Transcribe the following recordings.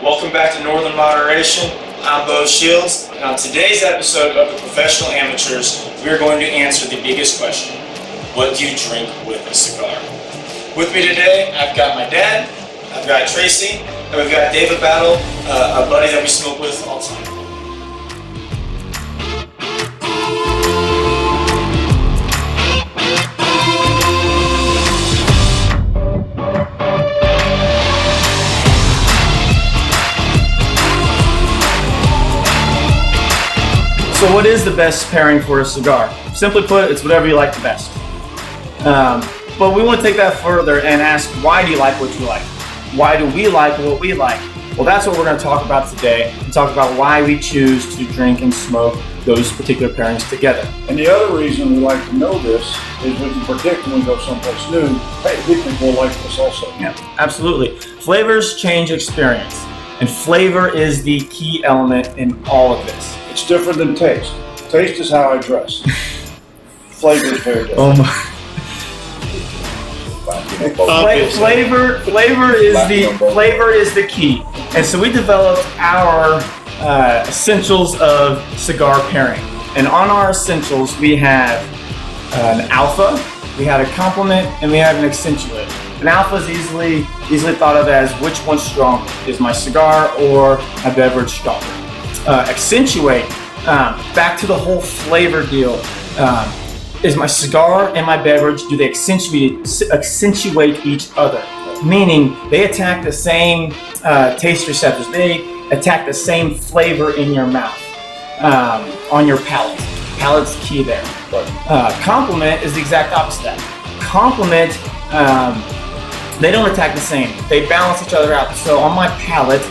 Welcome back to Northern Moderation. I'm Beau Shields, and on today's episode of The Professional Amateurs, we are going to answer the biggest question: what do you drink with a cigar? With me today, I've got my dad, I've got Tracy, and we've got David Battle, a buddy that we smoke with all the time. So what is the best pairing for a cigar? Simply put, it's whatever you like the best. But we want to take that further and ask, why do you like what you like? Why do we like what we like? Well, that's what we're going to talk about today, and talk about why we choose to drink and smoke those particular pairings together. And the other reason we like to know this is we can predict when we go someplace new, hey, we think we'll like this also. Yeah, absolutely. Flavors change experience, and flavor is the key element in all of this. It's different than taste. Taste is how I dress. Flavor is very different. Oh my. Flavor is the key. And so we developed our essentials of cigar pairing. And on our essentials, we have an alpha, we have a complement, and we have an accentuate. An alpha is easily thought of as which one's stronger. Is my cigar or my beverage stronger? Accentuate, back to the whole flavor deal. Is my cigar and my beverage, do they accentuate each other? Meaning they attack the same taste receptors. They attack the same flavor in your mouth, on your palate. Palate's key there. Complement is the exact opposite. Complement, they don't attack the same. They balance each other out. So on my palate,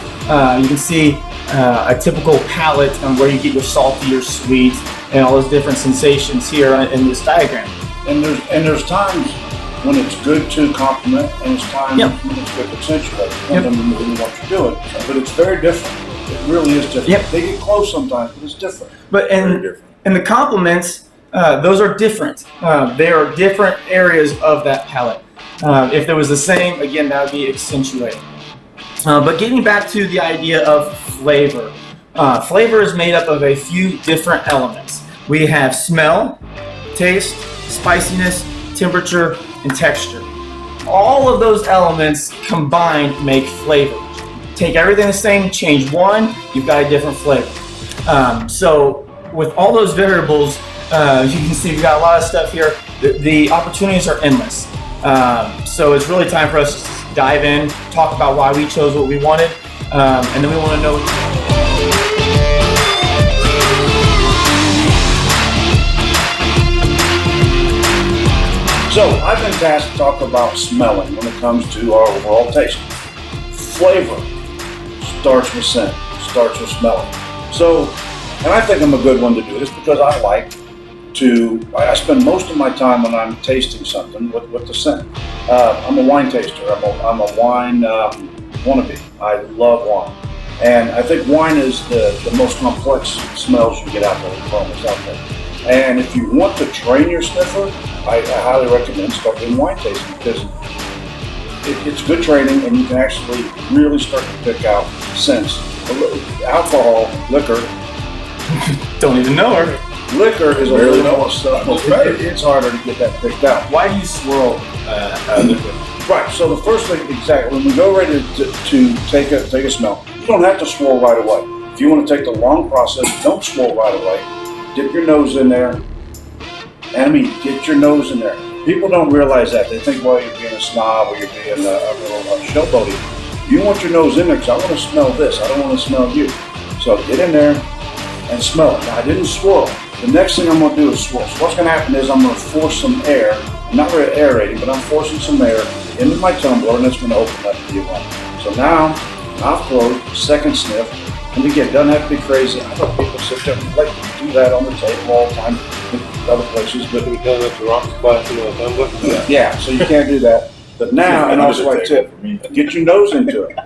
you can see a typical palate where you get your salty, your sweet, and all those different sensations here in this diagram. And there's times when it's good to complement, and it's times when it's good to accentuate. Depends on what you're doing, but it's very different. It really is different. Yep. They get close sometimes, but it's different. But and the complements, those are different. They are different areas of that palate. If there was the same, again, that would be accentuating. But getting back to the idea of flavor. Flavor is made up of a few different elements. We have smell, taste, spiciness, temperature, and texture. All of those elements combined make flavor. Take everything the same, change one, you've got a different flavor. So with all those variables, you can see we've got a lot of stuff here. The opportunities are endless. So it's really time for us to dive in, talk about why we chose what we wanted, and then we want to know. So I've been tasked to talk about smelling when it comes to our overall taste. Flavor starts with scent, starts with smelling. So, and I think I'm a good one to do this because I spend most of my time when I'm tasting something with the scent. I'm a wine taster. I'm a wine wannabe. I love wine. And I think wine is the most complex smells you get out there, aromas out there. And if you want to train your sniffer, I highly recommend starting wine tasting because it's good training and you can actually really start to pick out scents. Alcohol, liquor. Don't even know her. Liquor is a really more stuff. It's harder to get that picked out. Why do you swirl liquid? Right. So the first thing, exactly, when we go ready to take a smell, you don't have to swirl right away. If you want to take the long process, don't swirl right away. Dip your nose in there. Get your nose in there. People don't realize that. They think, well, you're being a snob or you're being a little showboaty. You want your nose in there because I want to smell this. I don't want to smell you. So get in there and smell it. Now, I didn't swirl. The next thing I'm going to do is swirl. So what's going to happen is I'm going to force some air. I'm not really aerating, but I'm forcing some air into my tumbler, and it's going to open up the one. So now, mouth closed, second sniff. And again, it doesn't have to be crazy. I know people sit there and like to do that on the table all the time in other places, but we done with the rock splash in the tumbler. Yeah, so you can't do that. But now, and also I tip, get your nose into it.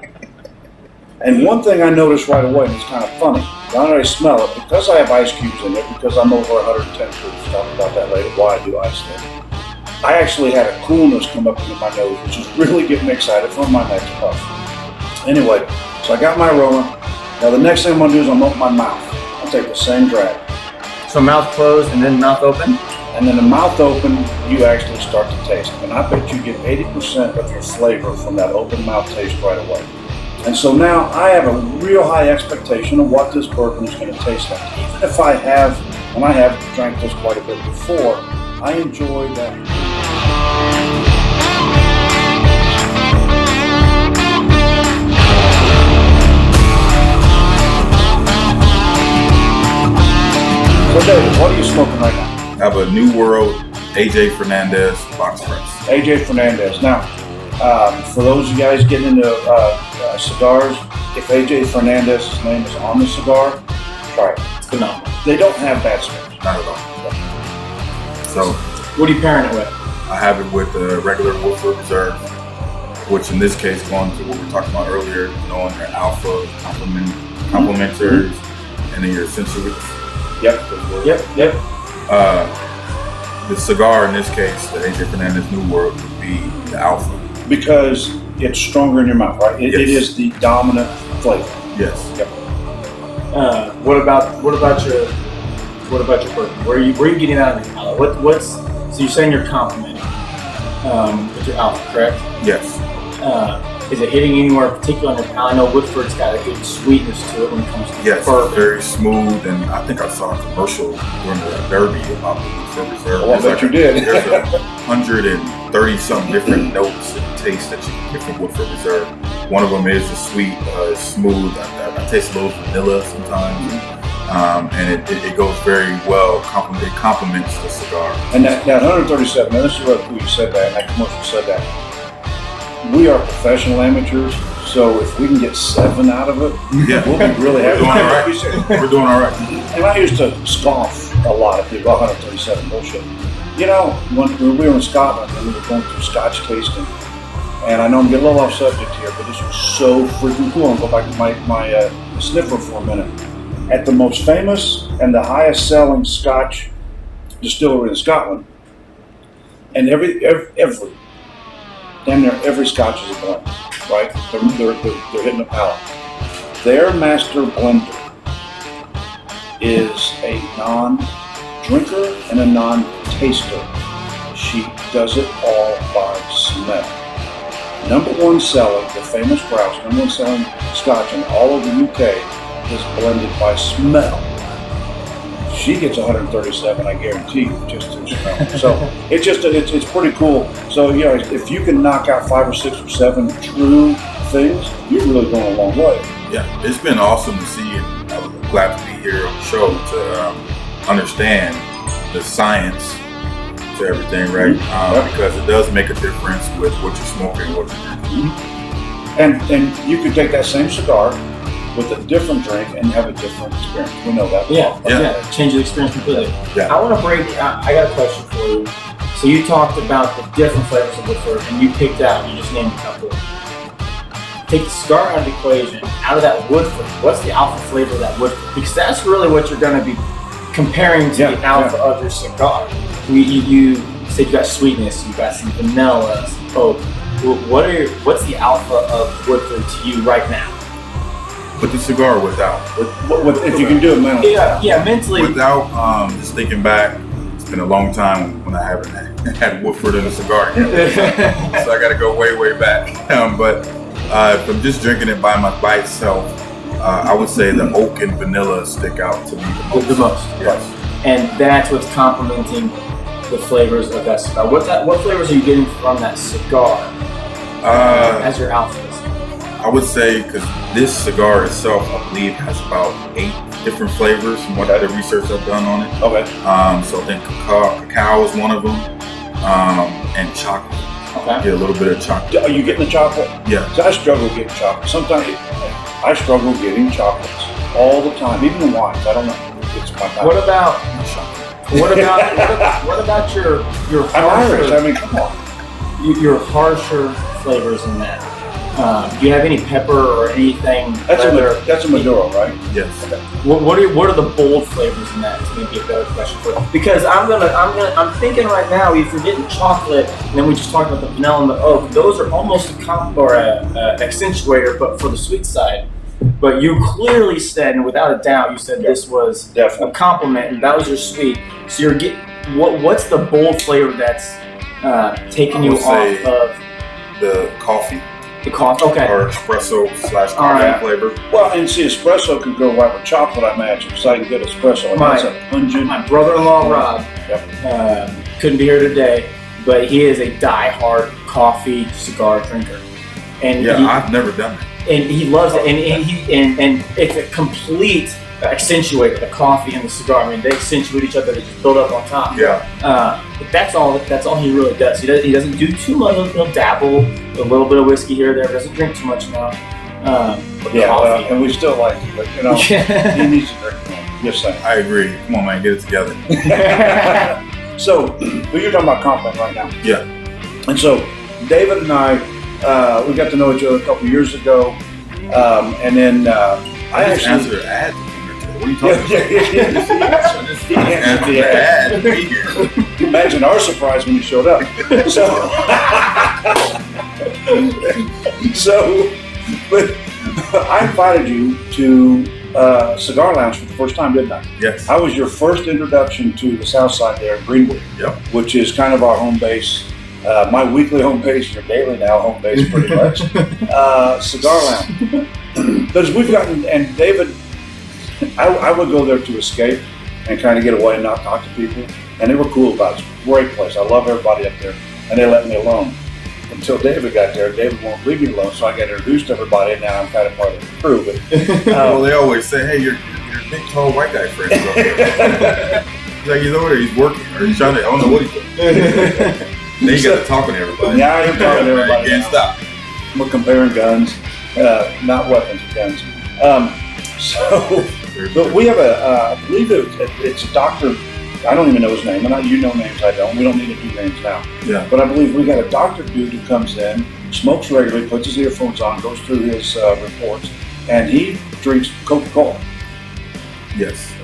And one thing I noticed right away, and it's kind of funny, now that I smell it, because I have ice cubes in there, because I'm over 110 proof, talk about that later, why I do ice there. I actually had a coolness come up into my nose, which is really getting me excited for my next puff. Anyway, So I got my aroma. Now the next thing I'm gonna do is I'm gonna open my mouth. I'll take the same drag. So mouth closed and then mouth open? And then the mouth open, you actually start to taste. And I bet you get 80% of your flavor from that open mouth taste right away. And so now I have a real high expectation of what this bourbon is going to taste like. Even if I have, and I have drank this quite a bit before, I enjoy that. So David, what are you smoking right now? I have a New World AJ Fernandez box press. AJ Fernandez. Now, for those of you guys getting into cigars, if AJ Fernandez's name is on the cigar, try it. It's phenomenal. They don't have bad cigars. Not at all. So What are you pairing it with? I have it with the regular Woodford Reserve, which in this case, going to what we were talking about earlier, knowing your alpha, complementaries, and then your essentials. Yep. The cigar in this case, the AJ Fernandez New World, would be the alpha. Because it's stronger in your mouth, right? It is the dominant flavor. Yes. Yep. What about your bourbon? Where are you getting out of the palate? So you're saying you're complimenting with your alpha, correct? Yes. Is it hitting anywhere particular on your palate? I know Woodford's got a good sweetness to it when it comes to Yes, bourbon. very smooth, and I think I saw a commercial during the Derby about the Woodford Reserve. Oh, I bet you did. There's 130-something different notes and tastes that you can get from Woodford Reserve. One of them is the sweet, smooth. I taste a little vanilla sometimes, and it goes very well. It complements the cigar. And that 137, now this is what you said that, and that commercial said that. We are professional amateurs, so if we can get 7 out of it, Yeah. we'll be really happy. We're doing all right. And I used to scoff a lot of people, 137 bullshit. You know, when we were in Scotland and we were going through Scotch tasting, and I know I'm getting a little off subject here, but this was so freaking cool. I'll go back to my sniffer for a minute. At the most famous and the highest selling Scotch distillery in Scotland, and every damn near every Scotch is a blend, right? They're hitting the palate. Their master blender is a non-drinker and a non-taster. She does it all by smell. Number one selling, the famous Grouse, number one selling Scotch in all of the UK is blended by smell. She gets 137, I guarantee you, just to smell. So it's pretty cool. So if you can knock out 5 or 6 or 7 true things, you're really going a long way. Yeah, it's been awesome to see, and I was glad to be here on the show to understand the science to everything, right? Because it does make a difference with what you're smoking and what you're drinking. And you could take that same cigar with a different drink and have a different experience. We know that. Yeah. Change the experience completely. Yeah. I want to I got a question for you. So you talked about the different flavors of Woodford, and you picked out, you just named a couple. Take the cigar out of the equation, out of that Woodford. What's the alpha flavor of that Woodford? Because that's really what you're going to be comparing to the alpha of your cigar. You said you got sweetness, you got some vanilla, some oak. What's the alpha of Woodford to you right now? But the cigar without. If you can do it mentally. Yeah, mentally. Without, just thinking back, it's been a long time when I haven't had Woodford in a cigar yet. So I got to go way, way back. But if I'm just drinking it by itself, I would say the oak and vanilla stick out to me the most. Yes. And that's what's complementing the flavors of that cigar. What flavors are you getting from that cigar as your alphas? I would say, because this cigar itself, I believe, has about 8 different flavors from what the research I've done on it. Okay. So I think cacao is one of them, and chocolate. Okay. Get a little bit of chocolate. Are you getting the chocolate? Yeah. I struggle getting chocolate. Sometimes I struggle getting chocolates all the time, even in wines. I don't know. It's my time. What about your I'm Irish. harsher, I mean, come on. your harsher flavors in that? Do you have any pepper or anything? That's a Maduro, right? Yes. Okay. What are the bold flavors in that? Is maybe a better question for you. Because I'm thinking right now, if you're getting chocolate, and then we just talked about the vanilla and the oak, those are almost a accentuator, but for the sweet side. But you clearly said, and without a doubt, you said this was Definitely. a compliment, and that was your sweet. So you're getting what's the bold flavor that's taking you off of the coffee. The coffee, okay. Or espresso / coffee right. flavor. Well, and see, espresso could go right with chocolate, I imagine, because I can get espresso. And that's a pungent. My brother-in-law, Rob, couldn't be here today, but he is a die-hard coffee cigar drinker. And I've never done it. And he loves it, and it's a complete accentuator, the coffee and the cigar. I mean, they accentuate each other, they just build up on top. But that's all he really does. He doesn't do too much. He'll dabble a little bit of whiskey here or there, doesn't drink too much now. Coffee. And we still like it, but he needs to drink more. Just saying. I agree. Come on, man, get it together. So, but you're talking about compliment right now. Yeah. And so, David and I, we got to know each other a couple years ago, and then I actually answered an ad. What are you talking about? I just answered the ad to be here. Imagine our surprise when you showed up. But I invited you to Cigar Lounge for the first time, didn't I? Yes. I was your first introduction to the South Side there in Greenwood, which is kind of our home base. My weekly home base, your daily now home base, pretty much. Cigar Lounge. Because we've gotten, and David, I would go there to escape and kind of get away and not talk to people. And they were cool about it. It's a great place. I love everybody up there. And they let me alone. Until David got there, David won't leave me alone, so I got introduced to everybody, and now I'm kind of part of the crew. But, well, they always say, hey, you're a big, tall, white guy friend. He's like, he's over there, he's working, or he's trying to, I don't know what he's doing. Then you got to talking to everybody. Yeah, I'm talking to everybody. You can't stop. We're comparing guns, not weapons, guns. But we have I believe it's a doctor. I don't even know his name, and you know names, I don't. We don't need to do names now. Yeah. But I believe we got a doctor dude who comes in, smokes regularly, puts his earphones on, goes through his reports, and he drinks Coca-Cola. Yes.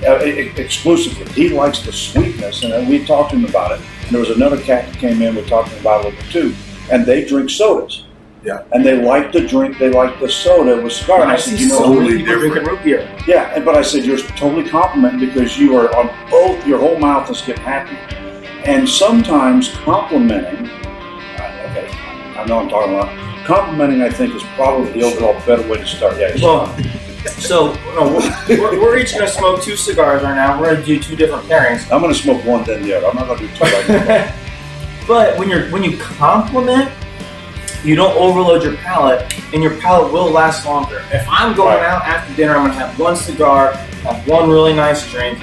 Exclusively. He likes the sweetness, and we talked to him about it. And there was another cat that came in, we talked to him about it a little bit too, and they drink sodas. Yeah. And they like to drink, they like the soda with cigar. I see so many people drinking root beer. Yeah, but I said, you're totally complimenting because you are on both, your whole mouth is getting happy. And sometimes complimenting, okay, I know I'm talking about, complimenting I think is probably the overall better way to start. Yeah. Well, so we're each going to smoke 2 cigars right now. We're going to do 2 different pairings. I'm going to smoke one, then the other. I'm not going to do 2 right now. But when you compliment, you don't overload your palate, and your palate will last longer. If I'm going out after dinner, I'm going to have 1 cigar, have 1 really nice drink.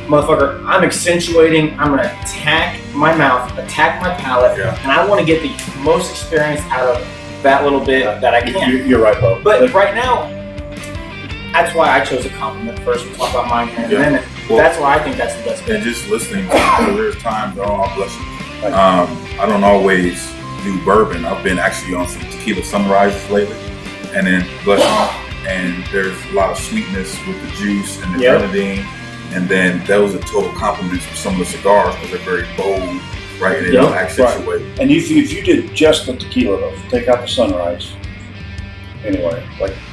Motherfucker, I'm accentuating, I'm going to attack my mouth, attack my palate, and I want to get the most experience out of that little bit that I can. You're right, Beau. But right now, that's why I chose a compliment first. We'll talk about mine here in a minute. That's why I think that's the best bet. And just listening, there's times, I'll bless you. I don't always do bourbon. I've been actually on some tequila sunrises lately, and then and there's a lot of sweetness with the juice and the grenadine, and then those are total compliments for some of the cigars because they're very bold, right? And they don't accentuate. And if you did just the tequila though, take out the sunrise. Anyway,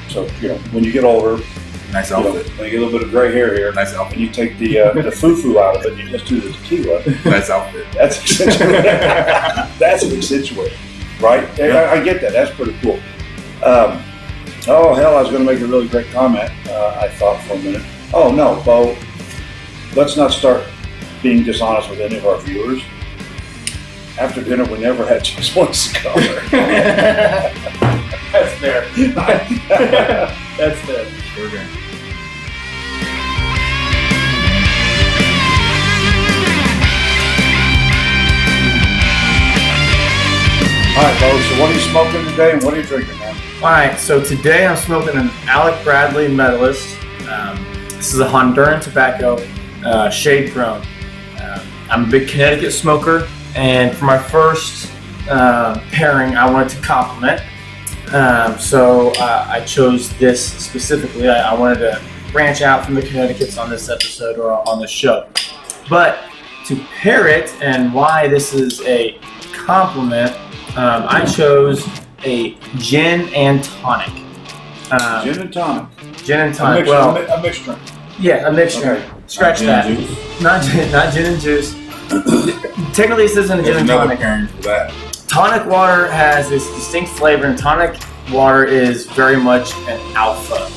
so when you get older, nice outfit. When you get a little bit of gray hair here, nice outfit. And you take the foo-foo out of it, you just do the tequila. Nice outfit. That's accentuated. That's an accentuator, right? Yeah. I get that. That's pretty cool. Oh hell, I was going to make a really great comment. I thought for a minute. Oh no, Beau. Let's not start being dishonest with any of our viewers. After dinner, we never had just 1 cigar. That's fair. That's fair. Okay. All right, Beau, so what are you smoking today and what are you drinking, man? All right, so today I'm smoking an Alec Bradley Medalist. This is a Honduran tobacco, shade grown. I'm a big Connecticut smoker, and for my first pairing, I wanted to compliment. So I chose this specifically. I wanted to branch out from the Connecticut's on this episode or on this show. But to pair it and why this is a compliment, I chose a gin and tonic. Gin and tonic. Gin and A tonic. mixture. Well, A mixed drink. yeah, a mixture. Okay. Scratch Not gin that. and juice. Not gin and juice. Technically, this isn't a gin There's and another tonic. pairing for that. Tonic water has this distinct flavor, and tonic water is very much an alpha.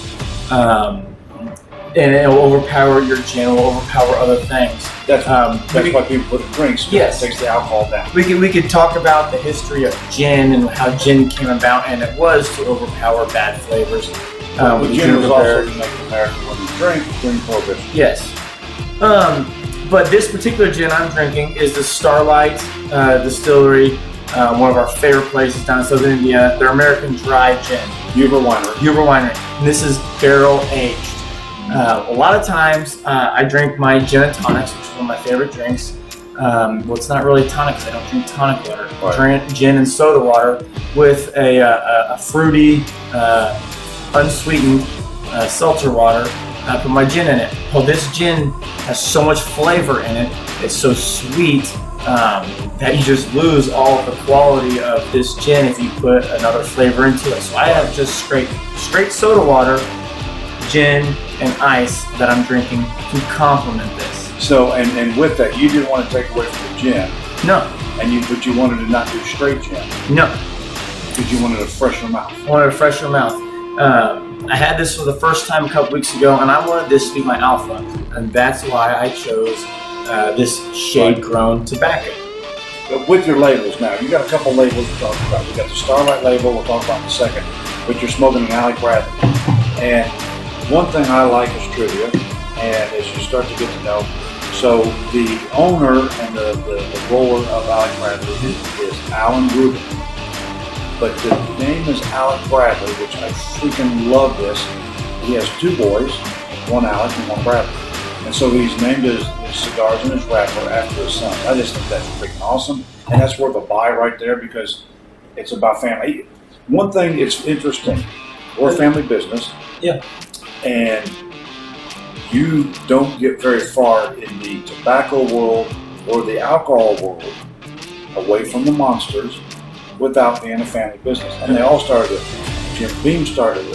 And it will overpower your gin, it will overpower other things. That's why people put it in drinks. Yes. It takes the alcohol down. We could talk about the history of gin and how gin came about, and it was to overpower bad flavors. But with gin was juniper also berry. to make American women drink during Prohibition. Yes. But this particular gin I'm drinking is the Starlight Distillery, one of our favorite places down in Southern India. Their American dry gin. Yuba Winery. Yuba Winery. And this is barrel aged. A lot of times I drink my gin and tonics, which is one of my favorite drinks. Well, it's not really tonic because I don't drink tonic water. Right. I drink gin and soda water with a fruity, unsweetened seltzer water. I put my gin in it. Well, this gin has so much flavor in it. It's so sweet that you just lose all of the quality of this gin if you put another flavor into it. So I have just straight soda water, gin, and ice that I'm drinking to complement this. So, and with that, you didn't want to take away from the gin, No, but you wanted to not do straight gin no. because you wanted a fresher mouth. I wanted a fresher mouth. I had this for the first time a couple weeks ago, and I wanted this to be my alpha, and that's why I chose this shade-grown tobacco. But with your labels now, you got a couple labels to talk about. You got the Starlight label, we'll talk about in a second, but you're smoking an Alec Bradley. And one thing I like is trivia, and as you start to get to know, so the owner and the roller of Alec Bradley is Alan Rubin. But the name is Alec Bradley, which I freaking love this. He has two boys, one Alec and one Bradley. And so he's named his cigars and his wrapper after his son. I just think that's freaking awesome. And that's worth a buy right there because it's about family. One thing it's interesting, we're a family business. Yeah. And you don't get very far in the tobacco world or the alcohol world away from the monsters without being a family business. And they all started, Jim Beam started,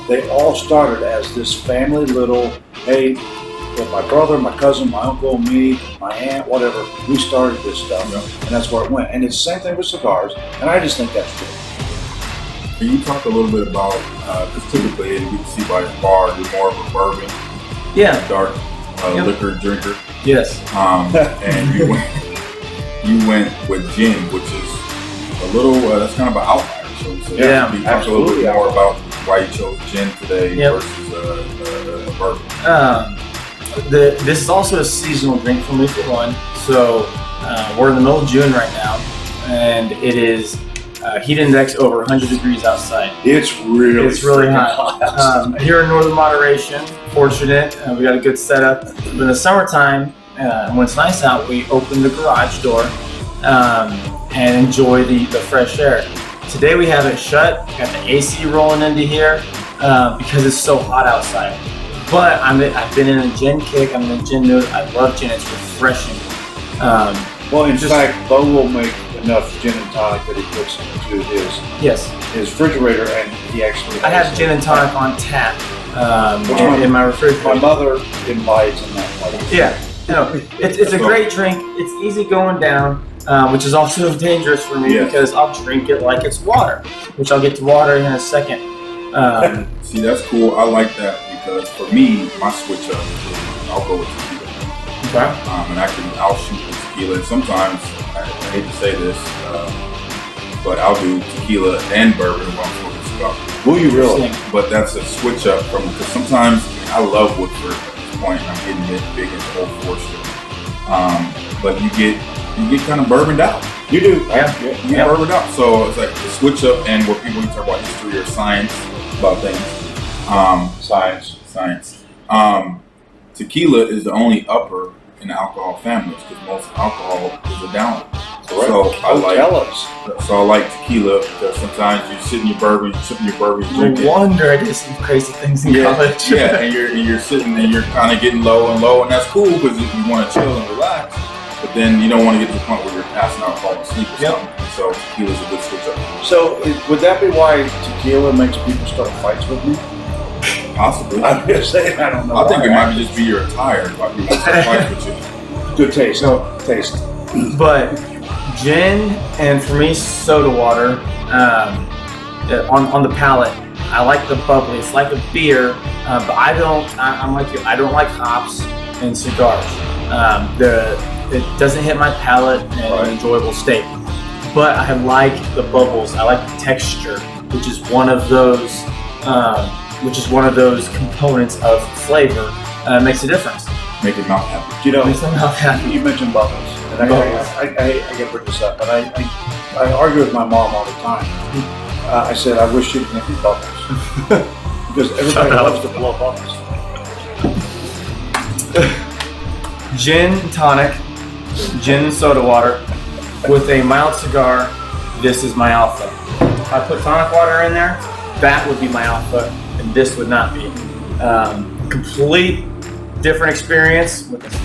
they all started as this family little, hey, with my brother, my cousin, my uncle, me, my aunt, whatever, we started this stuff. And that's where it went. And it's the same thing with cigars. And I just think that's good. Can you talk a little bit about, because typically, and we can see by your bar, you're more of a bourbon, dark liquor drinker. Yes. And you went with gin, which is a little, that's kind of an outlier. So Yeah, can you talk a little bit more about why you chose gin today versus a bourbon? This is also a seasonal drink for me, for one. So we're in the middle of June right now, and it is heat index over 100 degrees outside. It's really hot. Here in northern moderation, fortunate, we got a good setup. But in the summertime, when it's nice out, we open the garage door and enjoy the fresh air. Today we have it shut, got the AC rolling into here because it's so hot outside. But I've been in a gin kick, I'm in a gin mood, I love gin, it's refreshing. Well, in fact, Beau will make enough gin and tonic that he puts into his refrigerator, and he actually I have gin and tonic on tap in my refrigerator. My mother invites in that place. Yeah, it's a great drink. It's easy going down, which is also dangerous for me because I'll drink it like it's water, which I'll get to water in a second. See, that's cool. I like that because for me, my switch up is I'll go with tequila. Okay. And I'll shoot with tequila. Sometimes, I hate to say this, but I'll do tequila and bourbon while I'm smoking cigar. Will you really? But that's a switch up from, because sometimes I love Woodford at this point. I'm getting it big and full force. But you get kind of bourboned out. You do. You get bourboned out. So it's like the switch up, and where people talk about history or science about things. Science. Tequila is the only upper in the alcohol families because most alcohol is a downer. So I like tequila because sometimes you sit in your bourbon, No wonder I did some crazy things in college. Yeah, and you're sitting and you're kind of getting low, and that's cool because you want to chill and relax. But then you don't want to get to the point where you're passing out, falling asleep or something. And so tequila's a good switch up. So would that be why tequila makes people start fights with me? Possibly. I'm just saying, I don't know. I think why. it might just be your attire. Why people start fighting with you. Good taste. No taste. But gin and for me soda water on the palate. I like the bubbly. It's like a beer, but I'm like you. I don't like hops in cigars. It doesn't hit my palate in an enjoyable state. But I like the bubbles. I like the texture, which is one of those components of flavor. Makes a difference. Make it mouth happy. You know, Makes my mouth happy. you mentioned bubbles, and I get bring this up, and I argue with my mom all the time. I said I wish she'd give me bubbles because everybody loves to blow bubbles. Gin and tonic, gin and soda water with a mild cigar. This is my alpha. If I put tonic water in there, that would be my alpha, and this would not be. Complete different experience with this.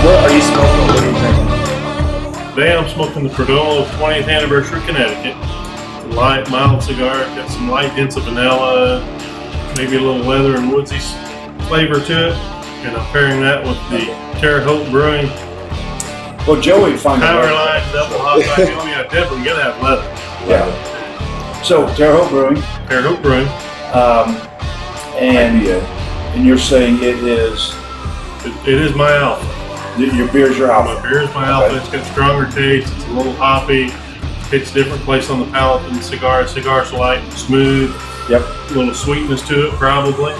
What are you smoking? What are you drinking? Today I'm smoking the Perdomo 20th Anniversary Connecticut. It's a light, mild cigar. Got some light hints of vanilla, maybe a little leather and woodsy flavor to it. And I'm pairing that with the Terre Haute Brewing Well, Joey found Power Line Double Hot IPA. Yeah, definitely gotta have leather. Yeah. So Terre Haute Brewing, Terre Haute Brewing. and you're saying it is It is my alpha. your beer's your alpha. My beer is my alpha. It's got stronger taste. It's a little hoppy. Hits a different place on the palate than the cigar. Cigar's light and smooth. Yep. A little sweetness to it, probably.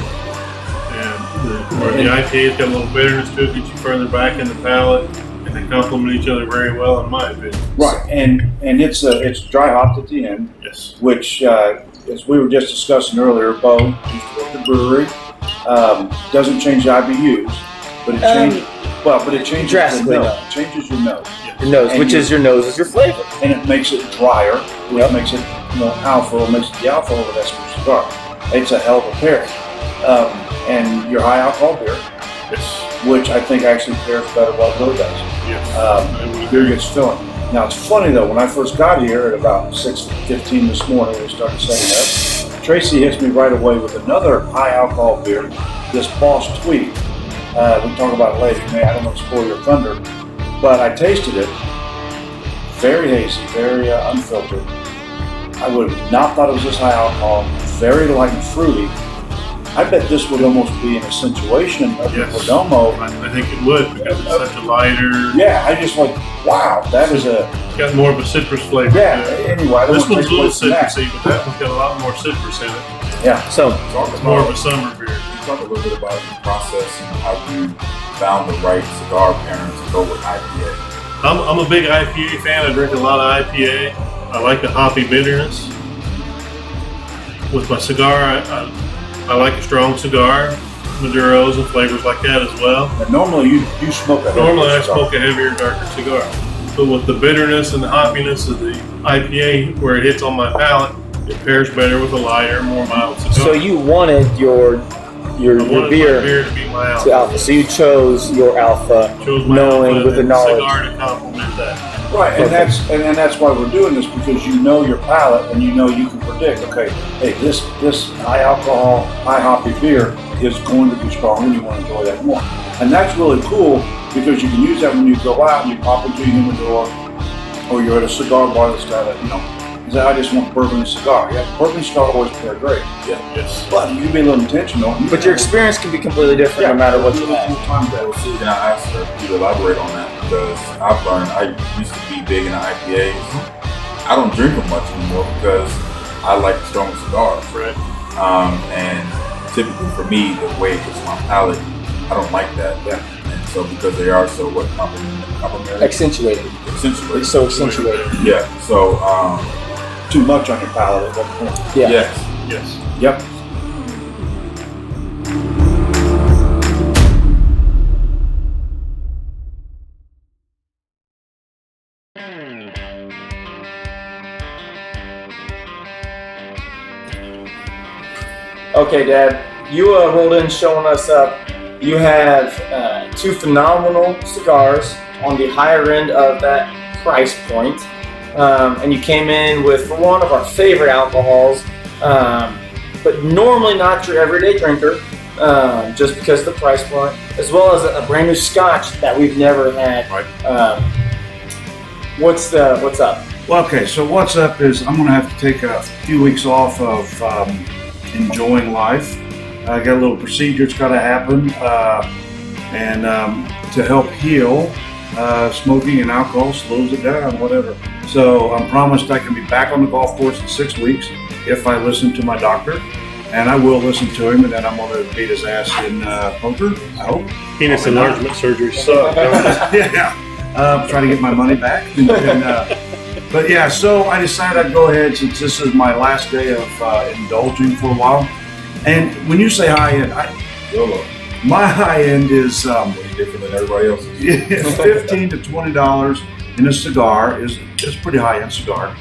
And the IPA's got a little bitterness to it, gets you further back in the palate, and they complement each other very well, in my opinion. Right, and it's dry hopped at the end, Yes. which as we were just discussing earlier, Beau used to work at the brewery. Doesn't change the IBUs, but it changes. But it changes drastically, your nose. no. It changes your nose, Your nose, And which your- is your nose, is your flavor. and it makes it drier, which makes it more alpha. It makes it the alpha over that cigar. It's a hell of a pairing. And your high alcohol beer, Yes. which I think actually pairs better what Beau does. Yes. Beer gets filling. Now it's funny though, when I first got here at about 6:15 this morning, we started setting up. Tracy hits me right away with another high alcohol beer, this Boss Tweed. We can talk about it later. I don't want to spoil your thunder, but I tasted it. Very hazy, very unfiltered. I would have not thought it was this high alcohol. Very light and fruity. I bet this would almost be an accentuation of the Yes. Perdomo. I think it would, because it's such a lighter, Yeah, I just like, wow, that is a, got more of a citrus flavor. yeah, to it. anyway, I don't This want one's to a little take away from citrusy, but that one's got a lot more citrus in it. that. Yeah. So, Talk It's more of about, a summer beer. talk a little bit about the process and how you found the right cigar pairing to go with IPA. I'm a big IPA fan. I drink a lot of IPA. I like the hoppy bitterness. With my cigar, I like a strong cigar, Maduros and flavors like that as well. And normally you smoke a Normally I heavier cigar. smoke a heavier, darker cigar. But with the bitterness and the hoppiness of the IPA, where it hits on my palate, it pairs better with a lighter, more mild cigar. so you wanted your I wanted my beer beer to be my alpha. to alpha. So you chose your alpha, Chose my knowing alpha with the and knowledge. cigar to complement that. Right, and that's why we're doing this, because you know your palate and you know you can predict. Okay, hey, this high alcohol, high hoppy beer is going to be strong, and you want to enjoy that more. And that's really cool because you can use that when you go out and you pop into your humidor, or you're at a cigar bar that's got a, you say, I just want bourbon and cigar. Yeah, bourbon and cigar always pair great. Yes. But you can be a little intentional. But your experience can be completely different no matter what you have. Well, see, and I asked her to elaborate on that because I've learned I used to be big into IPAs. I don't drink them much anymore because I like strong cigars. Right. And typically for me, the way it hits my palate, I don't like that. Yeah. And so because they are so complementary, Accentuated. accentuated. It's so accentuated. Yeah. So Too much on your palate at one point. Yeah. yes. Yes. Yep. Okay, Dad, you rolled in showing us up. You have 2 phenomenal cigars on the higher end of that price point. And you came in with one of our favorite alcohols, but normally not your everyday drinker, just because of the price point, as well as a brand new scotch that we've never had. Right. What's up? Well, okay, so what's up is I'm going to have to take a few weeks off of enjoying life. I got a little procedure that's got to happen, and to help heal, smoking and alcohol slows it down, whatever. So I'm promised I can be back on the golf course in 6 weeks if I listen to my doctor, and I will listen to him, and then I'm going to beat his ass in poker, I hope. Penis enlargement surgery sucked. Yeah. Try to get my money back. But yeah, so I decided I'd go ahead since this is my last day of indulging for a while. And when you say high end, my high end is different than everybody else's. $15 to $20 in a cigar. It's a pretty high end cigar.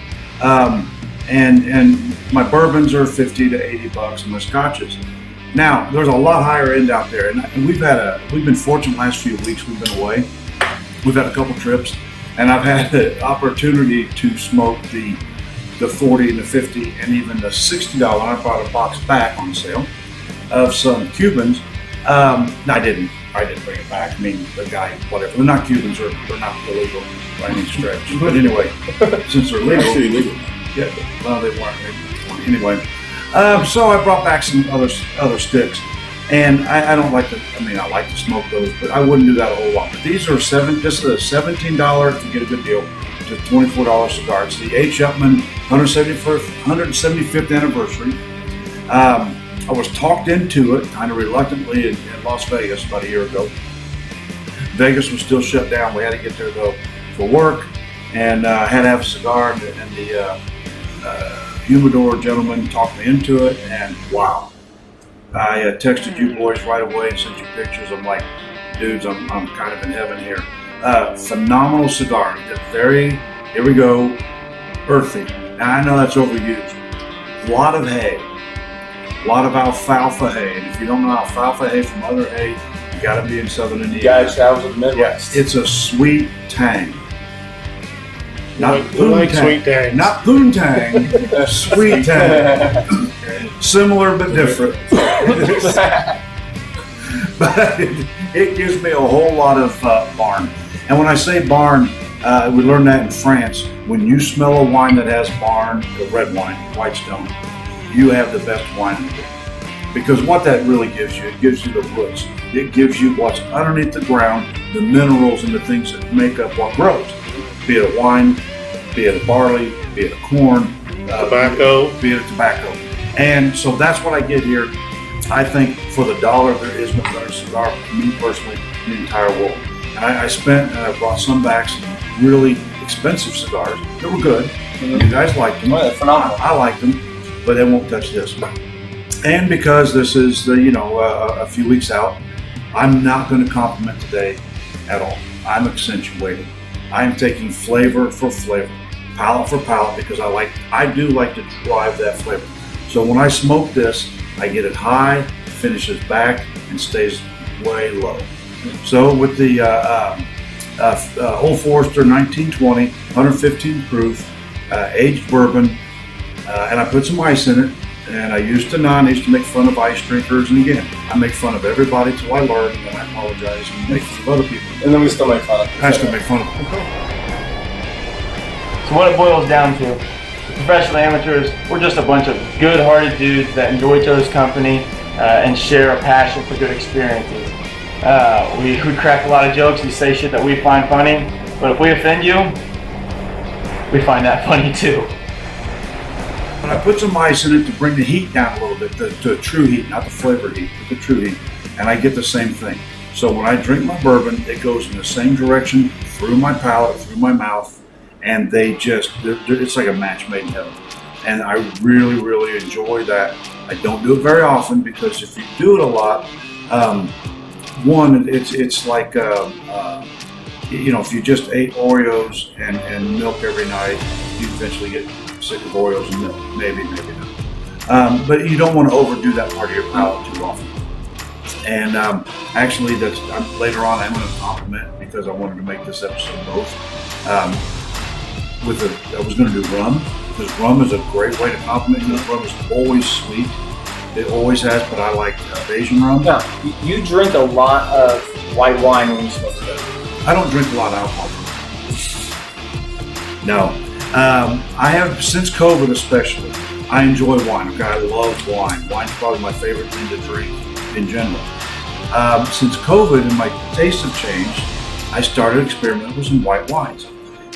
And my bourbons are $50 to $80, and my scotches. Now there's a lot higher end out there, and we've been fortunate the last few weeks. We've been away. We've had a couple trips, and I've had the opportunity to smoke the 40 and the 50 and even the $60. I brought a box back on sale of some Cubans. I didn't bring it back. I mean, the guy, whatever. They're not Cubans, they're not illegal by any stretch. But anyway, since they're legal. Actually illegal. Yeah, well, they weren't. Anyway, so I brought back some other sticks. And I don't like to, I like to smoke those, but I wouldn't do that a whole lot. But these are this is a $17, if you get a good deal, to $24 cigar. It's the H. Upman 175th anniversary. I was talked into it kind of reluctantly in Las Vegas about a year ago. Vegas was still shut down. We had to get there though for work, and had to have a cigar, and the humidor gentleman talked me into it, and wow. I texted you boys right away and sent you pictures. I'm like, dudes, I'm kind of in heaven here. Phenomenal cigar. Here we go, earthy. Now I know that's overused. A lot of hay. A lot of alfalfa hay. And if you don't know alfalfa hay from other hay, you got to be in Southern Indiana. Guys, travel to the Midwest. It's a sweet tang. Not Sweet tang. Not poontang. Sweet tang. Similar but different. But it gives me a whole lot of barn. And when I say barn, we learned that in France. When you smell a wine that has barn, the red wine, Whitestone, you have the best wine in the world. Because what that really gives you, it gives you the roots. It gives you what's underneath the ground, the minerals and the things that make up what grows. Be it a wine, be it a barley, be it a corn, Tobacco. be it a tobacco. And so that's what I get here. I think for the dollar, there is no better cigar for me personally in the entire world. And I brought some back, some really expensive cigars that were good. You guys liked them. Well, they're phenomenal. I liked them, but they won't touch this. And because this is a few weeks out, I'm not going to compliment today at all. I'm accentuating. I'm taking flavor for flavor, palate for palate, because I do like to drive that flavor. So when I smoke this, I get it high, finishes back, and stays way low. So with the Old Forester 1920, 115 proof, aged bourbon, and I put some ice in it. And I used to make fun of ice drinkers, and again, I make fun of everybody till I learn, and then I apologize and make fun of other people. And then we still make fun of them. I still make fun of them. So what it boils down to, professional amateurs, we're just a bunch of good-hearted dudes that enjoy each other's company and share a passion for good experiences. We crack a lot of jokes and say shit that we find funny, but if we offend you, we find that funny too. But I put some ice in it to bring the heat down a little bit, to true heat, not the flavor heat, but the true heat, and I get the same thing. So when I drink my bourbon, it goes in the same direction through my palate, through my mouth, and it's like a match made in heaven. And I really, really enjoy that. I don't do it very often, because if you do it a lot, it's like, if you just ate Oreos and milk every night, you eventually get sick of Oreos and milk. Maybe not. But you don't want to overdo that part of your palate too often. And actually, later on I'm going to compliment, because I wanted to make this episode both. I was going to do rum, because rum is a great way to compliment, because rum is always sweet. It always has, but I like Asian rum. Now, you drink a lot of white wine when you smoke cigar. I don't drink a lot of alcohol. No. I have, since COVID especially, I enjoy wine. Okay, I love wine. Wine's probably my favorite thing to drink in general. Since COVID and my tastes have changed, I started experimenting with some white wines.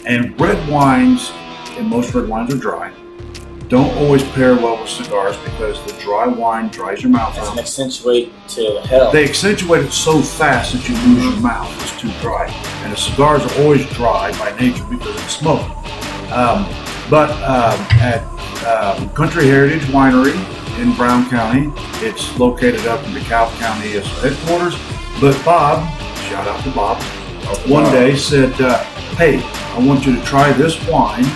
And red wines, and most red wines are dry, don't always pair well with cigars, because the dry wine dries your mouth out. And accentuate to hell. They accentuate it so fast that you lose your mouth. It's too dry. And the cigars are always dry by nature because it's smoke. But at Country Heritage Winery in Brown County, it's located up in DeKalb County as headquarters. But Bob, shout out to Bob, one day said, hey, I want you to try this wine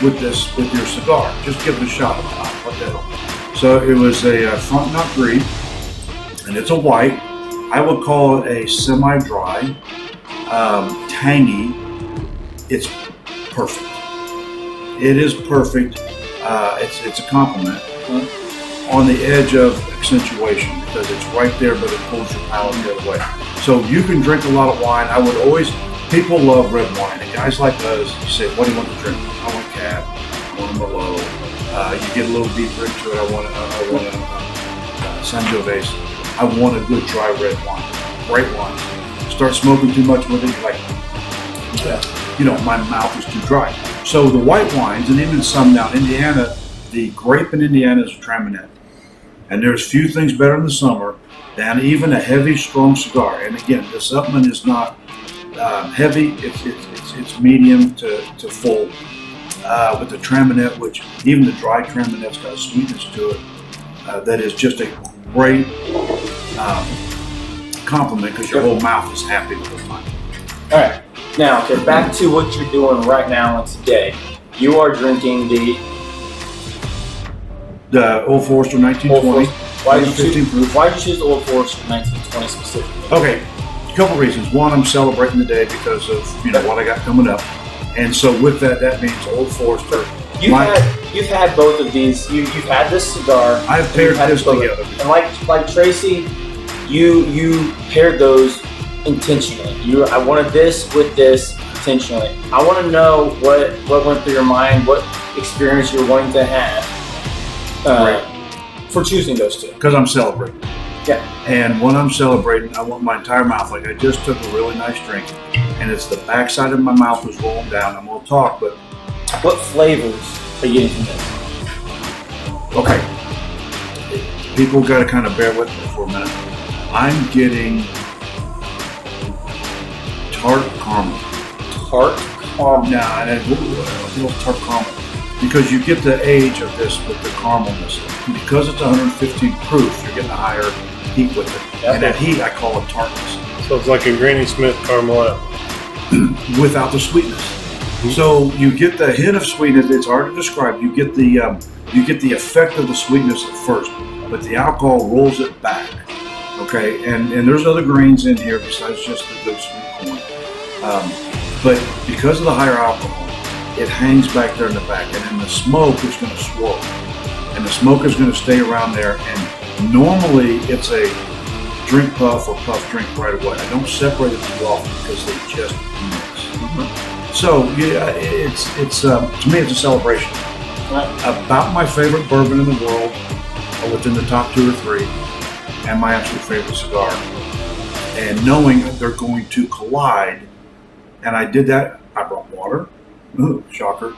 with your cigar. Just give it a shot. What the hell? So it was a Frontenac Gris, and it's a white. I would call it a semi-dry, tangy. It's perfect. It is perfect. It's a compliment. On the edge of accentuation, because it's right there, but it pulls your palate the other way. So you can drink a lot of wine. People love red wine, and guys like us, you say, what do you want to drink? I want Cab, I want a Merlot. You get a little deeper into it, I want a Sangiovese. I want a good dry red wine, great wine. Start smoking too much with it, you're like, my mouth is too dry. So the white wines, and even some down in Indiana, the grape in Indiana is a Traminette. And there's few things better in the summer than even a heavy, strong cigar. And again, the supplement is not heavy, it's medium to full. With the Traminette, which even the dry Traminette's got a sweetness to it, that is just a great compliment, because your whole mouth is happy the whole time. All right. Now, back to what you're doing right now and today. You are drinking the Old Forester 1920. Why did you choose the Old Forester 1920 specifically? Okay, a couple reasons. One, I'm celebrating the day because of what I got coming up, and so with that means Old Forester. You've had both of these. You've had this cigar. I've paired this together, and like Tracy, you paired those intentionally. I wanted this with this intentionally. I want to know what went through your mind, what experience you're wanting to have for choosing those two. Because I'm celebrating. Yeah. And when I'm celebrating, I want my entire mouth, like I just took a really nice drink, and it's the backside of my mouth is rolling down. I'm going to talk, but what flavors are you getting from this? Okay. People got to kind of bear with me for a minute. I'm getting tart caramel. Tart caramel. Nah, and a little tart caramel. Because you get the age of this with the caramelness. And because it's 115 proof, you're getting a higher heat with it. Yep. And that heat, I call it tartness. So it's like a Granny Smith caramel without the sweetness. Mm-hmm. So you get the hint of sweetness. It's hard to describe. You get the effect of the sweetness at first, but the alcohol rolls it back. Okay, and there's other grains in here besides just the good sweet corn. But because of the higher alcohol, it hangs back there in the back, and then the smoke is going to swirl, and the smoke is going to stay around there. And normally it's a drink puff or puff drink right away. I don't separate it too often because they just mix. Mm-hmm. So yeah, it's to me it's a celebration. About my favorite bourbon in the world, or within the top 2 or 3, and my absolute favorite cigar. And knowing that they're going to collide, and I did that. I brought water. Ooh, shocker.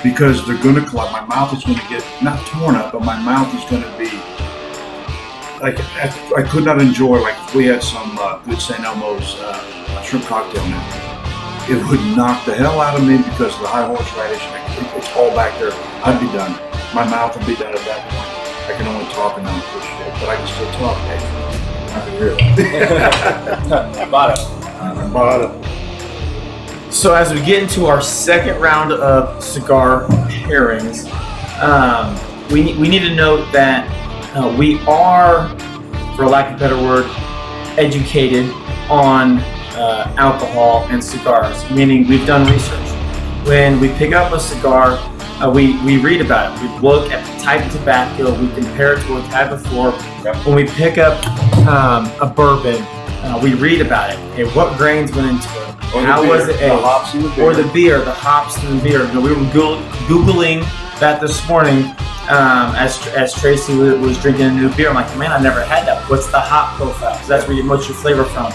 Because they're going to collide. My mouth is going to get, not torn up, but my mouth is going to be, like, I could not enjoy, like, if we had some good St. Elmo's shrimp cocktail now. It would knock the hell out of me because of the high horseradish. It's all back there. I'd be done. My mouth would be done at that point. I can only talk and not push shit, but I can still talk, hey. I can hear it. Bottom. So as we get into our second round of cigar pairings, we need to note that we are, for lack of a better word, educated on alcohol and cigars, meaning we've done research. When we pick up a cigar, we read about it. We look at the type of tobacco, we compare it to what we had before. When we pick up a bourbon, we read about it. Okay, what grains went into it? How was it aged? The hops in the beer. Or the beer, the hops in the beer. You know, we were Googling that this morning as Tracy was drinking a new beer. I'm like, man, I never had that. What's the hop profile? Because that's where you get most of your flavor from.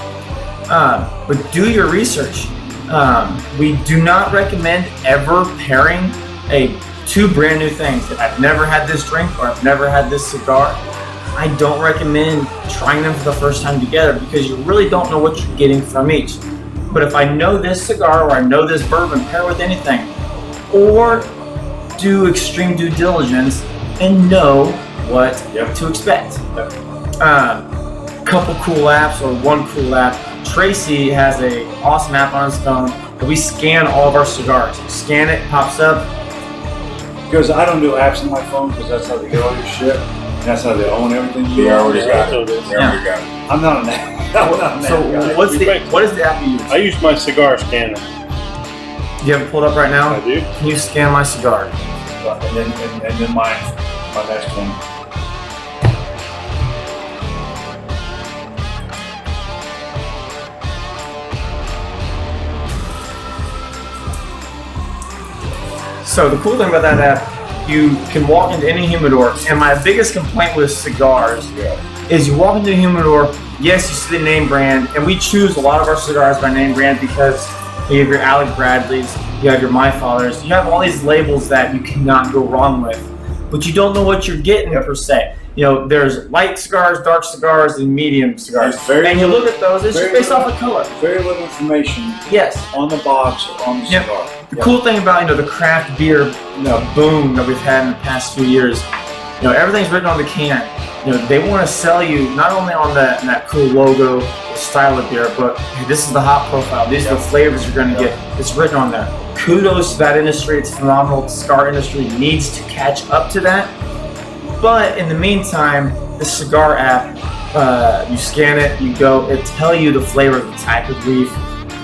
But do your research. We do not recommend ever pairing two brand new things. If I've never had this drink or I've never had this cigar, I don't recommend trying them for the first time together because you really don't know what you're getting from each. But if I know this cigar or I know this bourbon, pair with anything, or do extreme due diligence and know what to expect. Couple cool apps or one cool app. Tracy has an awesome app on his phone that we scan all of our cigars. You scan it, pops up. Because I don't do apps on my phone because that's how they get all your shit. And that's how they own everything. They already got it. I'm not an app. So what is the app you use? I use my cigar scanner. You have it pulled up right now? I do. Can you scan my cigar? And then my next one. So the cool thing about that app, you can walk into any humidor, and my biggest complaint with cigars is you walk into a humidor, yes, you see the name brand, and we choose a lot of our cigars by name brand because you have your Alec Bradleys, you have your My Fathers, you have all these labels that you cannot go wrong with, but you don't know what you're getting per se. You know, there's light cigars, dark cigars, and medium cigars. And you look at those, it's just based off of color. Very little information on the box or on the cigar. The cool thing about, the craft beer, boom that we've had in the past few years, everything's written on the can. They want to sell you not only on that cool logo, the style of beer, but hey, this is the hop profile. These are the flavors you're going to get. It's written on there. Kudos to that industry. It's phenomenal. The cigar industry needs to catch up to that. But in the meantime, the cigar app, you scan it, you go, it tell you the flavor of the type of leaf,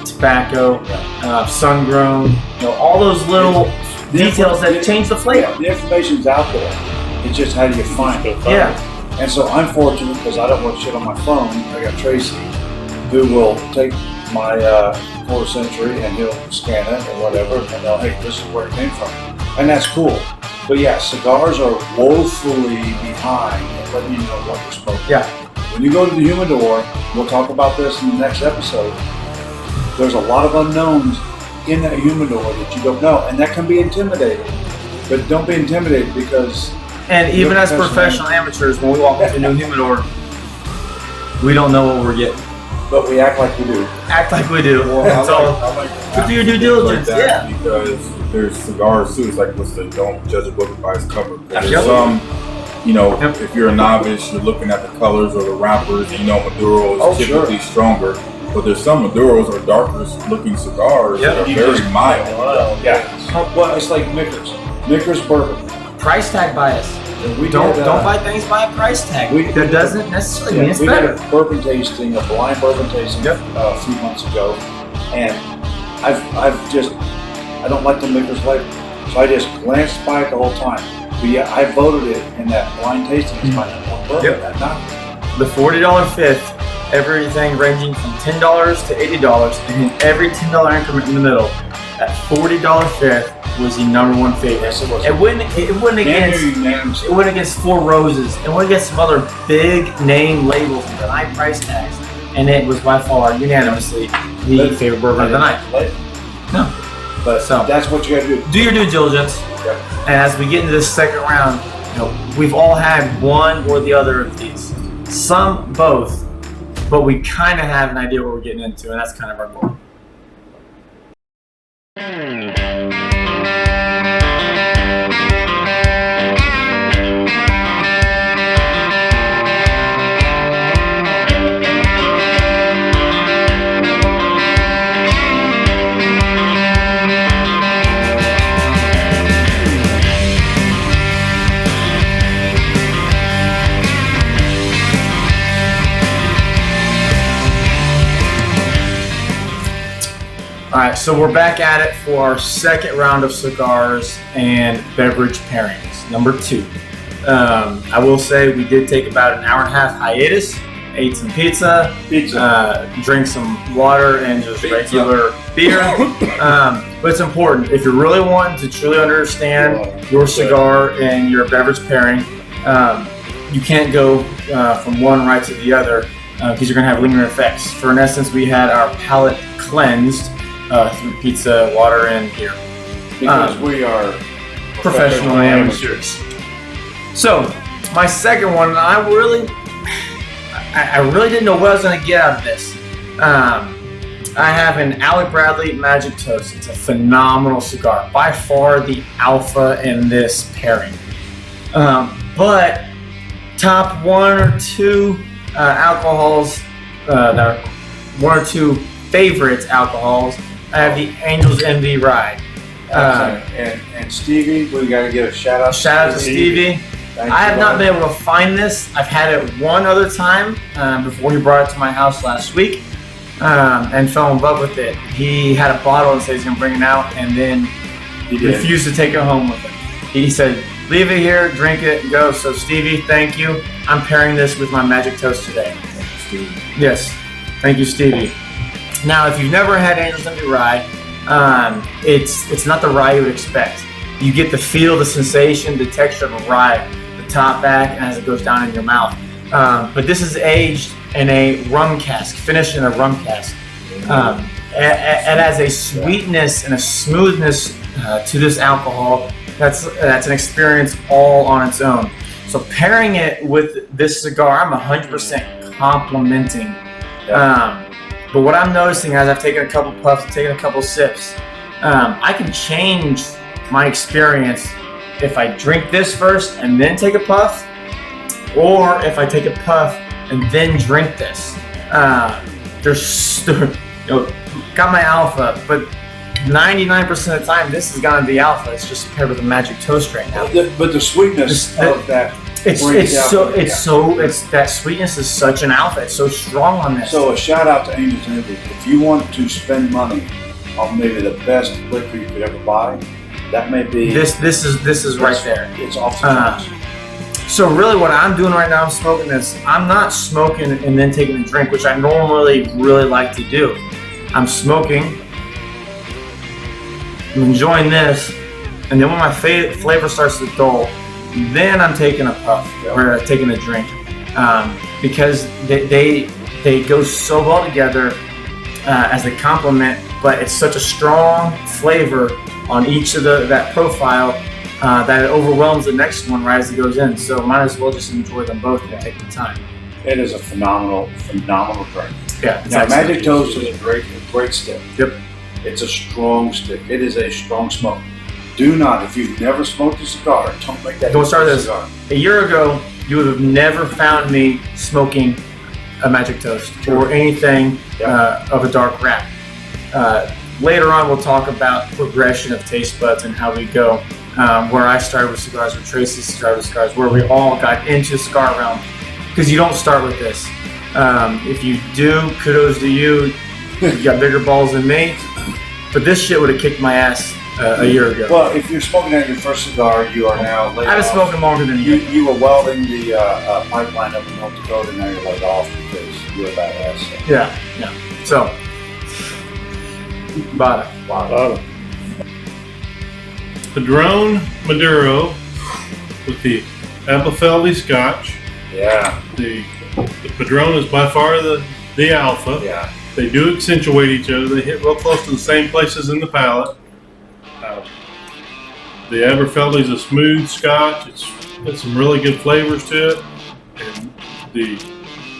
tobacco, sun grown, all those little details that change the flavor. The information's out there. It's just how do you find it? And so I'm fortunate because I don't want shit on my phone. I got Tracy, who will take my 4th century and he'll scan it or whatever, and they'll, hey, this is where it came from, and that's cool. But yeah, cigars are woefully behind in letting you know what you're smoking. When you go to the humidor, we'll talk about this in the next episode. There's a lot of unknowns in that humidor that you don't know, and that can be intimidating. But don't be intimidated because. And even as professional amateurs, when we walk into a new humidor, we don't know what we're getting. But we act like we do. Act like we do. Well, I like do your due diligence. Because there's cigars too. It's like don't judge a book by its cover. There's Absolutely. some, if you're a novice, you're looking at the colors or the wrappers, and Maduro is typically stronger. But there's some Maduros or darker looking cigars that are very mild. Well, it's like Mickers bourbon. Price tag bias. Don't buy things by a price tag. That doesn't necessarily mean it's better. We did a bourbon tasting, a blind bourbon tasting a few months ago, and I don't like the Mickers label, so I just glanced by it the whole time. But yeah, I voted it in that blind tasting as my #1 bourbon that night. The $40 fifth, everything ranging from $10 to $80, and in every $10 increment in the middle, that $40 fifth was the #1 favorite. Yes, it was. It went against Four Roses. It went against some other big name labels with high price tags, and it was by far unanimously the favorite bourbon of the night. No, but that's what you got to do. Do your due diligence, and as we get into this second round, we've all had one or the other of these. Some both, but we kind of have an idea what we're getting into, and that's kind of our goal. All right, so we're back at it for our second round of cigars and beverage pairings, number 2. I will say we did take about an hour and a half hiatus, ate some pizza, drank some water and just regular beer. But it's important, if you really want to truly understand your cigar and your beverage pairing, you can't go from one right to the other because you're going to have lingering effects. For instance, we had our palate cleansed through pizza, water, and beer. Because we are Professional amateurs. So, my second one, I really didn't know what I was going to get out of this. I have an Alec Bradley Magic Toast. It's a phenomenal cigar. By far the alpha in this pairing. But top 1 or 2 alcohols, that are 1 or 2 favorite alcohols, I have the Angel's Envy Rye. And Stevie, we got to give a shout out. Shout out to Stevie. Thank I you, have not buddy. been able to find this. I've had it one other time before he brought it to my house last week and fell in love with it. He had a bottle and said he's going to bring it out, and then He did. refused to take it home with him. He said, leave it here, drink it, and go. So Stevie, thank you. I'm pairing this with my Magic Toast today. Yes, thank you, Stevie. Now, if you've never had Angel's Envy Rye, it's not the rye you would expect. You get the feel, the sensation, the texture of a rye, the top, back, and as it goes down in your mouth. But this is aged in a rum cask, finished in a rum cask. It has a sweetness and a smoothness to this alcohol that's an experience all on its own. So pairing it with this cigar, I'm 100% complimenting. But what I'm noticing as I've taken a couple puffs, taken a couple sips, I can change my experience if I drink this first and then take a puff, or if I take a puff and then drink this. Got my alpha, but 99% of the time this is gonna be alpha. It's just paired with a Magic Toast right now. But the sweetness of that. That sweetness is such an alpha. It's so strong on this. So a shout out to Angel's Envy. If you want to spend money on maybe the best liquor you could ever buy, that may be this is right there. It's off the charts. So really what I'm doing right now, I'm smoking this. I'm not smoking and then taking a drink, which I normally really like to do. I'm smoking, I'm enjoying this, and then when my flavor starts to dull, then I'm taking a puff or taking a drink, because they go so well together as a complement. But it's such a strong flavor on each of that profile that it overwhelms the next one right as it goes in. So might as well just enjoy them both and take the time. It is a phenomenal drink. Yeah. Now, Magic Toast is a great stick. Yep. It's a strong stick. It is a strong smoke. Do not, if you've never smoked a cigar, don't make that. Don't start this. cigar. A year ago, you would have never found me smoking a Magic Toast or anything of a dark wrap. Later on, we'll talk about progression of taste buds and how we go. Where I started with cigars, where Tracy started with cigars, where we all got into cigar realm. Because you don't start with this. If you do, kudos to you. You got bigger balls than me. But this shit would have kicked my ass a year ago. Well, if you're smoking out your first cigar, you are now laid I've been off. smoking longer than you. You were welding the pipeline up in North Dakota, and now you're laid off because you're a badass. So. Yeah. So, bottom. Padron Maduro with the Aberfeldy Scotch. Yeah. The Padron is by far the alpha. Yeah. They do accentuate each other. They hit real close to the same places in the palate. The Aberfeldy is a smooth Scotch. It's got some really good flavors to it. And the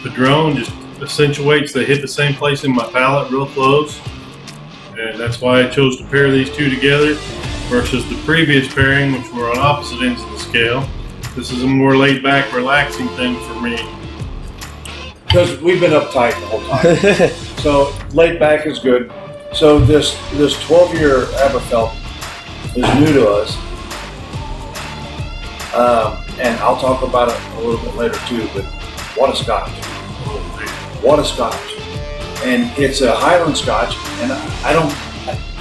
Padron just accentuates. They hit the same place in my palate real close. And that's why I chose to pair these two together versus the previous pairing, which were on opposite ends of the scale. This is a more laid back, relaxing thing for me. Because we've been uptight the whole time. So laid back is good. So this 12-year Aberfeldy is new to us. And I'll talk about it a little bit later too, but what a Scotch. What a Scotch. And it's a Highland Scotch, and I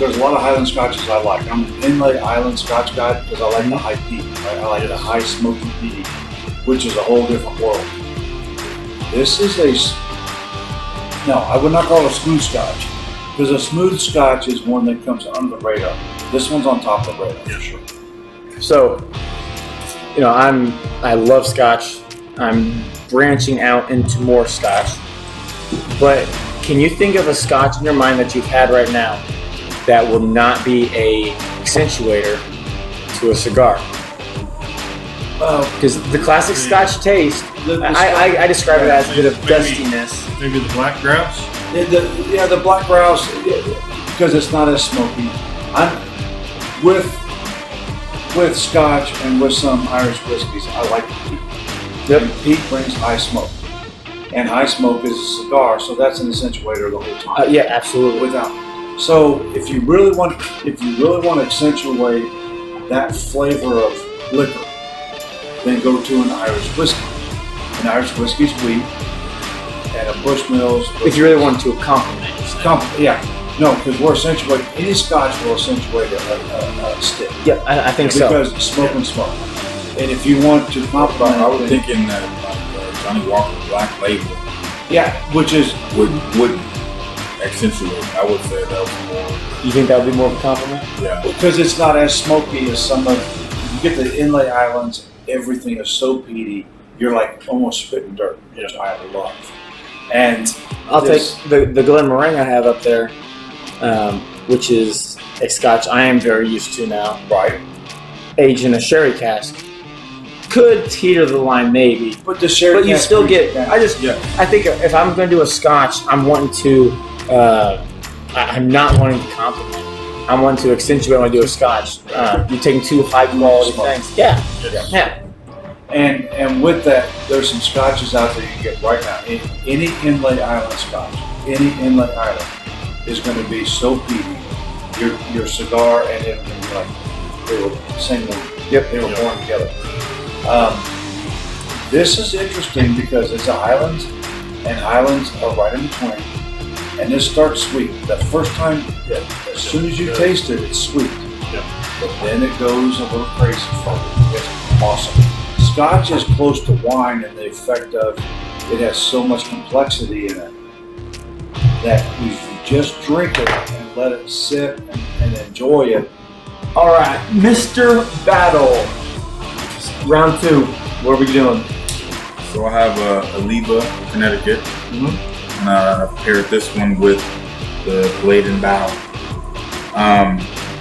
there's a lot of Highland Scotches I like. I'm an Inlay Island Scotch guy because I like the high peat. Right? I like the high smoky peat, which is a whole different world. This is no, I would not call it a smooth Scotch because a smooth Scotch is one that comes under the radar. This one's on top of the radar for sure. So, I love Scotch. I'm branching out into more Scotch. But can you think of a Scotch in your mind that you've had right now that will not be a accentuator to a cigar? Because the classic Scotch taste, I describe it as a bit of dustiness. Maybe the black grouse? The black grouse, because it's not as smoky. I'm with Scotch and with some Irish whiskeys, I like the peat. Yep. And peat brings high smoke. And high smoke is a cigar, so that's an accentuator the whole time. Yeah, absolutely. So if you really want to accentuate that flavor of liquor, then go to an Irish whiskey. An Irish whiskey's wheat, and a Bushmills. If you really want to complement yourself. No, because we're accentuating, any Scotch will accentuate a stick. Yeah, I think so. Because smoke and smoke. And if you want to complement, I was thinking that Johnny Walker Black Label. Yeah, which is would accentuate. I would say that was more. You think that would be more of a compliment? Yeah. because it's not as smoky as some of. You get the Inlay Islands, everything is so peaty. You're like almost spitting dirt, which I love. And I'll take the Glenmorangie I have up there, which is a Scotch I am very used to now. Right. Aged in a sherry cask. Could teeter the line maybe, But the sherry. but you cask still brings get. it down. I think if I'm going to do a Scotch, I'm wanting to. I'm not wanting to compliment. I'm wanting to accentuate when I do a Scotch. You're taking two high quality things. Yeah. And with that, there's some Scotches out there you can get right now. Any Inlay Island Scotch, any Inlay Island is going to be so peaty. Your cigar and it will be like they were the same one. Yep. They were born together. This is interesting because it's a Highlands, and Highlands are right in between. And this starts sweet. The first time, as soon as you taste it, it's sweet. Yep. But then it goes a little crazy for you. It's awesome. Scotch is close to wine in the effect of it has so much complexity in it that if you just drink it and let it sit and enjoy it. All right, Mr. Battle. Round 2. What are we doing? So I have a Oliva, Connecticut, and I paired this one with the Blade and Bow.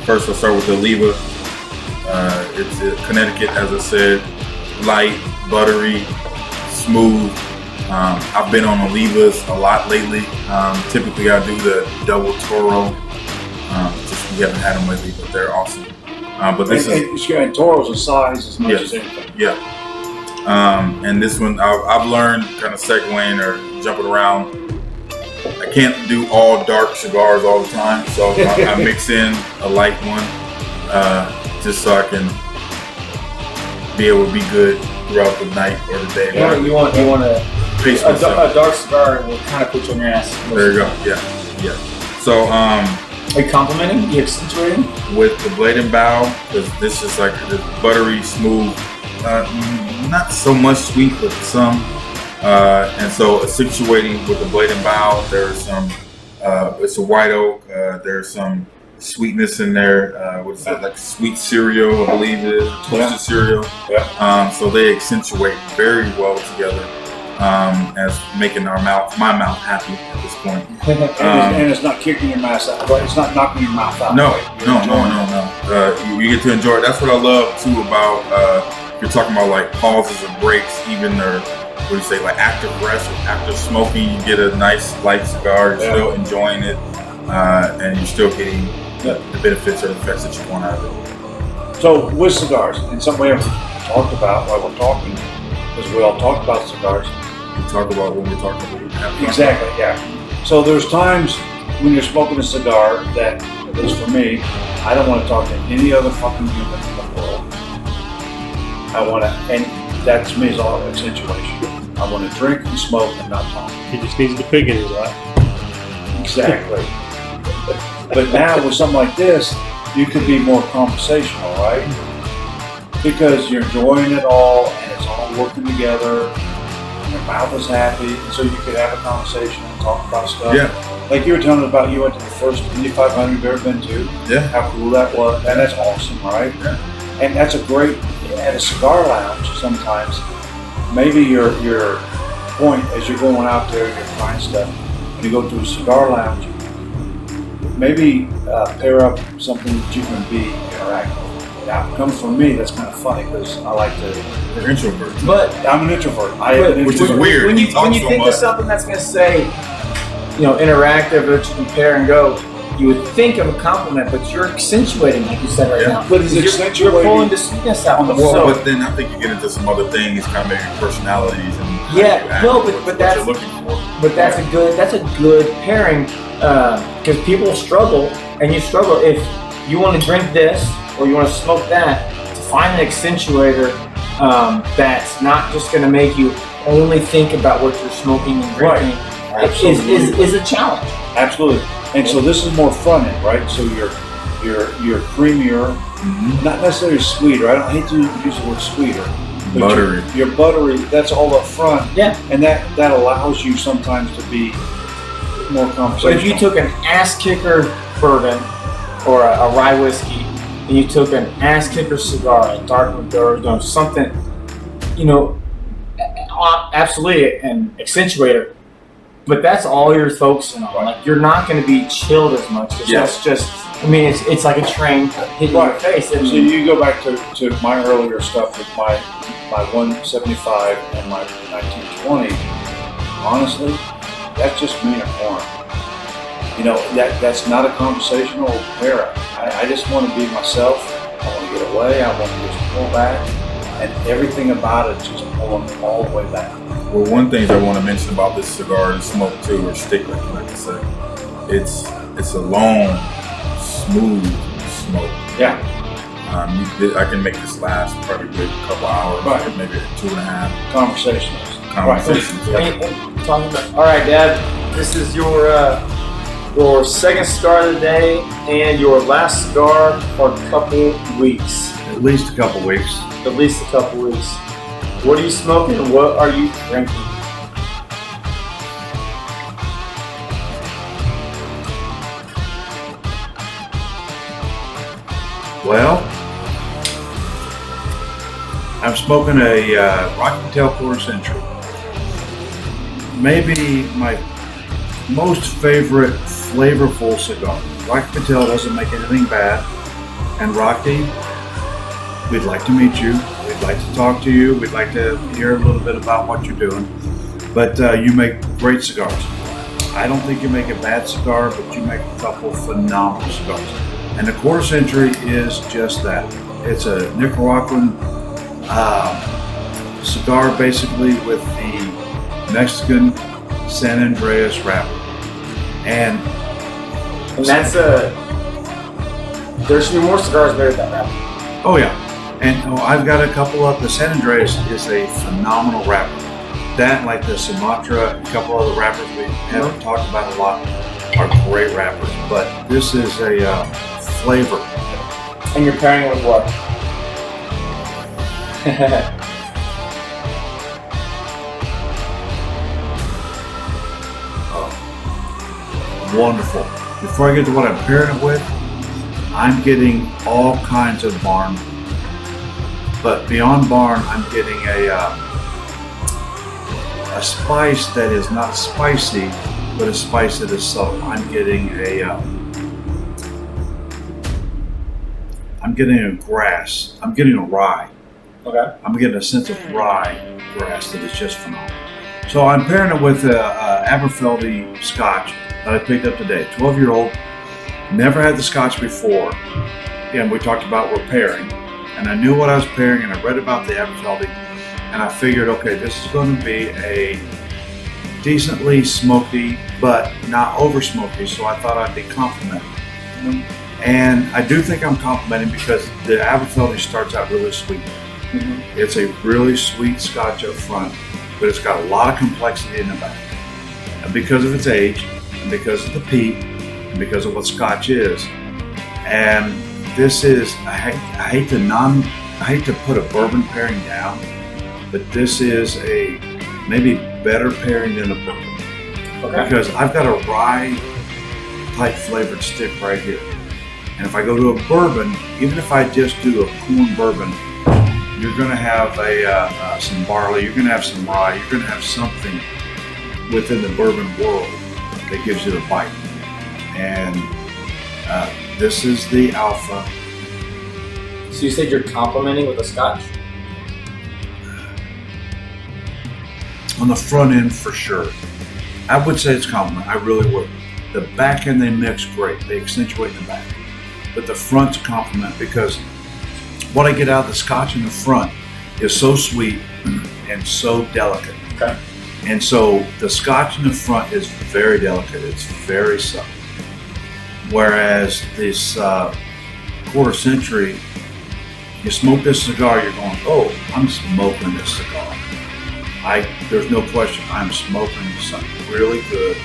First, I'll start with the Oliva. It's a Connecticut, as I said, light, buttery, smooth. I've been on Olivas a lot lately. Typically, I do the double Toro. Just we haven't had them lately, but they're awesome. But this And Toro's a size as much as anything. Yeah. And this one, I've learned kind of segueing or jumping around. I can't do all dark cigars all the time, so I mix in a light one just so I can be able to be good throughout the night or the day. You want Pace a myself. dark cigar will kind of put you on your ass. There you go. Yeah. So Are you complimenting? You accentuating? with the Blade and Bow, because this is like the buttery, smooth, not so much sweet, but some. And so accentuating with the Blade and Bow, there's some. It's a white oak. There's some sweetness in there. What is that? Like sweet cereal, I believe it is. Toasted cereal. Yeah. So they accentuate very well together, as making my mouth happy at this point. And it's not kicking your mouth out. Right? It's not knocking your mouth out. No. Right? You get to enjoy it. That's what I love too about. You're talking about like pauses or breaks, even their what do you say, like after rest or after smoking, you get a nice light cigar. You're still enjoying it, and you're still getting the benefits or effects that you want out of it. So with cigars, and something we haven't talked about while we're talking, because we all talk about cigars. We talk about when we're talking about Exactly, yeah. So there's times when you're smoking a cigar that, at least for me, I don't want to talk to any other fucking human in the world. I want to, and that to me is all accentuation. I want to drink and smoke and not talk. He just needs the pig in his eye. Exactly. But now with something like this, you could be more conversational, right? Because you're enjoying it all and it's all working together. And your mouth is happy, and so you could have a conversation and talk about stuff. Yeah. Like you were telling us about, you went to the first Indy 500 you've ever been to. Yeah. How cool that was, and that's awesome, right? Yeah. And that's a great, at a cigar lounge sometimes, maybe your point as you're going out there and you're trying stuff, and you go to a cigar lounge, maybe pair up something that you can be interactive with. Now, comes from me, that's kind of funny because I like to. You're introvert. But I'm an introvert. Which is weird. when you Talk so think much. of something that's going to say, interactive, that you can pair and go, you would think of a compliment, but you're accentuating, like you said right Yeah. now. But it's You're accentuating. pulling the sweetness out. Well, So- but then I think you get into some other things, kind of maybe personalities and how Yeah, you act, no, what but that's- you're looking for. But that's a good pairing because people struggle, and you struggle if you want to drink this or you want to smoke that. To find an accentuator that's not just going to make you only think about what you're smoking and drinking is a challenge. Absolutely. And so this is more front end, right? So you're creamier, not necessarily sweeter. I hate to use the word sweeter. But Buttery. You're buttery. That's all up front. Yeah. And that allows you sometimes to be more conversational. But if you took an ass kicker bourbon or a rye whiskey, and you took an ass kicker cigar, a dark Maduro, something, absolutely an accentuator. But that's all you're focusing on. Like you're not going to be chilled as much. Yeah. That's just. I mean, it's like a train hitting your face. So you go back to my earlier stuff with my 175 and my 1920. Honestly, that's just me and corn. That's not a conversational pairing. I just want to be myself. I want to get away. I want to just pull back, and everything about it just pulling all the way back. Well, one thing I want to mention about this cigar and smoke too, or stick, like you like to say, it's a long, smooth smoke. Yeah. I can make this last probably a couple hours, Right. Maybe 2.5 Conversations. conversations. All right, Dad. This is your second cigar of the day and your last cigar for a couple weeks. At least a couple weeks. At least a couple weeks. What are you smoking and what are you drinking? Well, I'm smoking a Rocky Patel Quarter Century. Maybe my most favorite flavorful cigar. Rocky Patel doesn't make anything bad. And Rocky, we'd like to meet you. We'd like to talk to you. We'd like to hear a little bit about what you're doing. But you make great cigars. I don't think you make a bad cigar, but you make a couple phenomenal cigars. And the Quarter Century is just that. It's a Nicaraguan cigar, basically with the Mexican San Andreas wrapper. And that's there should be more cigars made with that wrapper. oh yeah, and I've got a couple of the San Andreas is a phenomenal wrapper. That, like the Sumatra, a couple other wrappers we haven't talked about a lot, are great wrappers. But this is a flavor. And you're pairing it with what? Wonderful. Before I get to what I'm pairing it with, I'm getting all kinds of barn. But beyond barn, I'm getting a spice that is not spicy, but a spice that is subtle. I'm getting a grass. I'm getting a rye. Okay. I'm getting a sense of rye grass that is just phenomenal. So I'm pairing it with a Aberfeldy Scotch that I picked up today. 12-year-old, never had the Scotch before. And we talked about we're pairing. And I knew what I was pairing, and I read about the Aberfeldy, and I figured, okay, this is going to be a decently smoky, but not over smoky, so I thought I'd be complimenting. And I do think I'm complimenting because the Aberfeldy starts out really sweet. It's a really sweet Scotch up front, but it's got a lot of complexity in the back. And because of its age, and because of the peat, because of what Scotch is. And this is, I hate to put a bourbon pairing down, but this is a maybe better pairing than a bourbon. Okay. Because I've got a rye type flavored stick right here. And if I go to a bourbon, even if I just do a corn bourbon, you're going to have some barley, you're going to have some rye, you're going to have something within the bourbon world that gives you the bite. And this is the alpha. So you said you're complimenting with a Scotch? On the front end, for sure. I would say it's compliment. I really would. The back end, they mix great. They accentuate the back. But the front's a compliment because what I get out of the Scotch in the front is so sweet and so delicate. Okay. And so the Scotch in the front is very delicate. It's very subtle. Whereas this quarter century, you smoke this cigar, you're going, oh, I'm smoking this cigar. There's no question, I'm smoking something really good.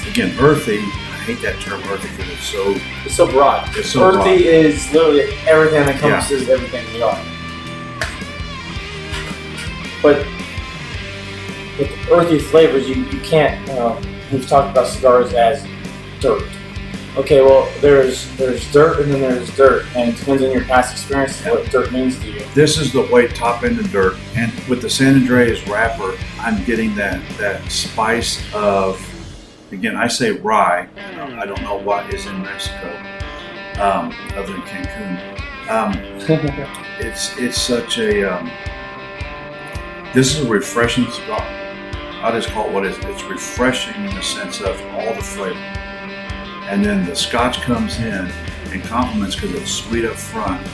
Again, earthy. I hate that term earthy because it's so broad. It's so broad. Earthy is literally everything that encompasses everything we are. But with earthy flavors, you can't. We've talked about cigars as dirt. Okay, well, there's dirt and then there's dirt, and it depends on your past experience what dirt means to you. This is the way top end of dirt, and with the San Andreas wrapper, I'm getting that spice of, again, I say rye. I don't know what is in Mexico, other than Cancun. It's such a. This is a refreshing cigar. I just call it what it is. It's refreshing in the sense of all the flavor. And then the Scotch comes in and complements because it's sweet up front.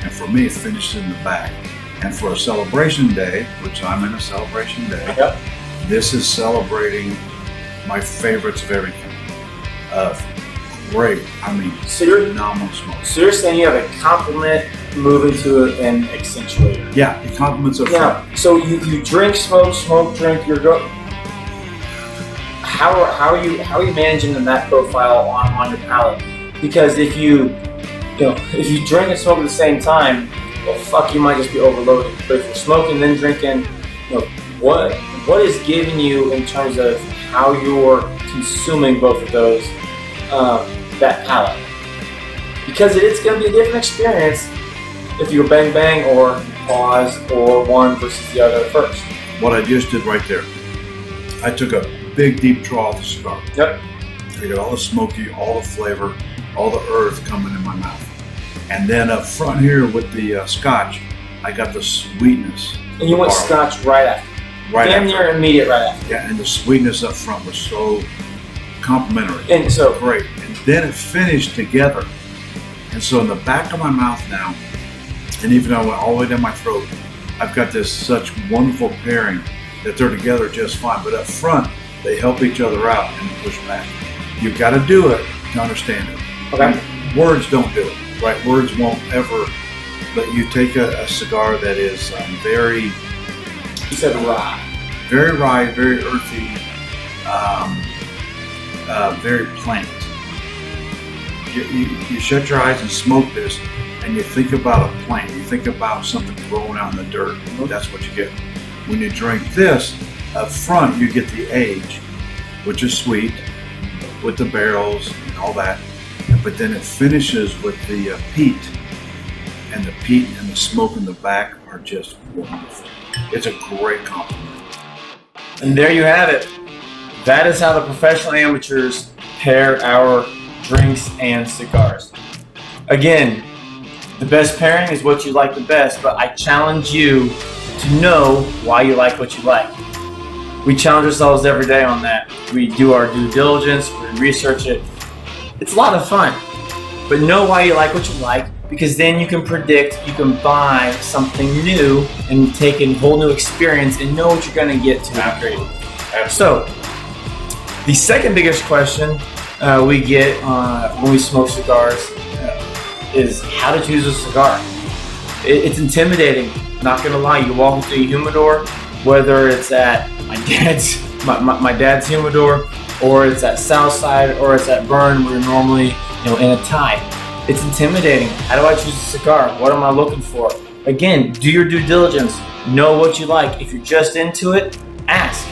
And for me, it finishes in the back. And for a celebration day, which I'm in a celebration day, Yep. This is celebrating my favorites of everything. Great, So you're phenomenal smoke. So you're saying you have a compliment moving to an accentuator. Yeah, it complements up front. Yeah. So you drink, smoke, drink. How are you managing that profile on your palate? Because if you drink and smoke at the same time, well, fuck, you might just be overloaded. But if you're smoking then drinking, what is giving you in terms of how you're consuming both of those, that palate? Because it's going to be a different experience if you bang bang or pause or one versus the other first. What I just did right there, I took a big deep draw of the cigar. Yep. I got all the smoky, all the flavor, all the earth coming in my mouth. And then up front here with the Scotch, I got the sweetness. And you went Scotch right after. Right Damn after. near immediate right after. Yeah, and the sweetness up front was so complimentary. And so great. And then it finished together. And so in the back of my mouth now, and even though I went all the way down my throat, I've got this such wonderful pairing that they're together just fine. But up front, they help each other out and push back. You've got to do it to understand it. Okay. Words don't do it, right? Words won't ever. But you take a cigar that is very. You said rye. Very rye, very earthy, very plant. You shut your eyes and smoke this, and you think about a plant. You think about something growing out in the dirt. That's what you get. When you drink this, up front you get the age, which is sweet, with the barrels and all that. But then it finishes with the peat, and the peat and the smoke in the back are just wonderful. It's a great compliment. And there you have it. That is how the professional amateurs pair our drinks and cigars. Again, the best pairing is what you like the best, but I challenge you to know why you like what you like. We challenge ourselves every day on that. We do our due diligence, we research it. It's a lot of fun, but know why you like what you like, because then you can predict, you can buy something new and take a whole new experience and know what you're going to get to upgrade. So, the second biggest question we get when we smoke cigars is how to choose a cigar. It's intimidating, not going to lie. You walk into a humidor, whether it's at my dad's humidor or it's at Southside, or it's at Burn, where you're normally, in a tie. It's intimidating. How do I choose a cigar? What am I looking for? Again, do your due diligence. Know what you like. If you're just into it, ask.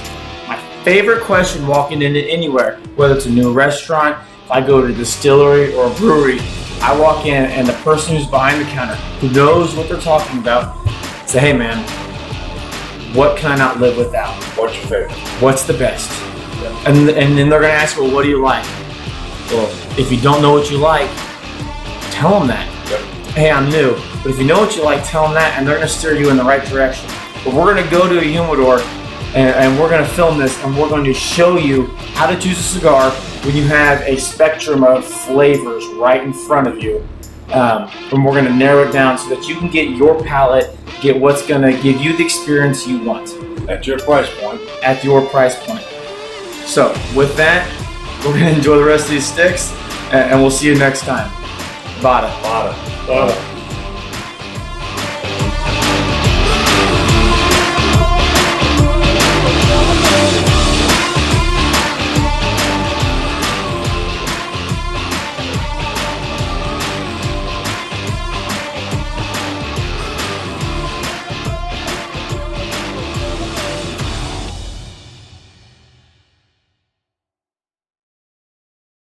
My favorite question walking into anywhere, whether it's a new restaurant, if I go to a distillery or a brewery, I walk in and the person who's behind the counter, who knows what they're talking about, say, hey man, what can I not live without? What's your favorite? What's the best? And then they're gonna ask, well, what do you like? Well, if you don't know what you like, tell them that. Yep. Hey, I'm new. But if you know what you like, tell them that, and they're gonna steer you in the right direction. But we're gonna go to a humidor, and we're gonna film this, and we're going to show you how to choose a cigar when you have a spectrum of flavors right in front of you. And we're gonna narrow it down so that you can get your palate, get what's gonna give you the experience you want. At your price point. At your price point. So, with that, we're gonna enjoy the rest of these sticks, and we'll see you next time. Bada. Bada.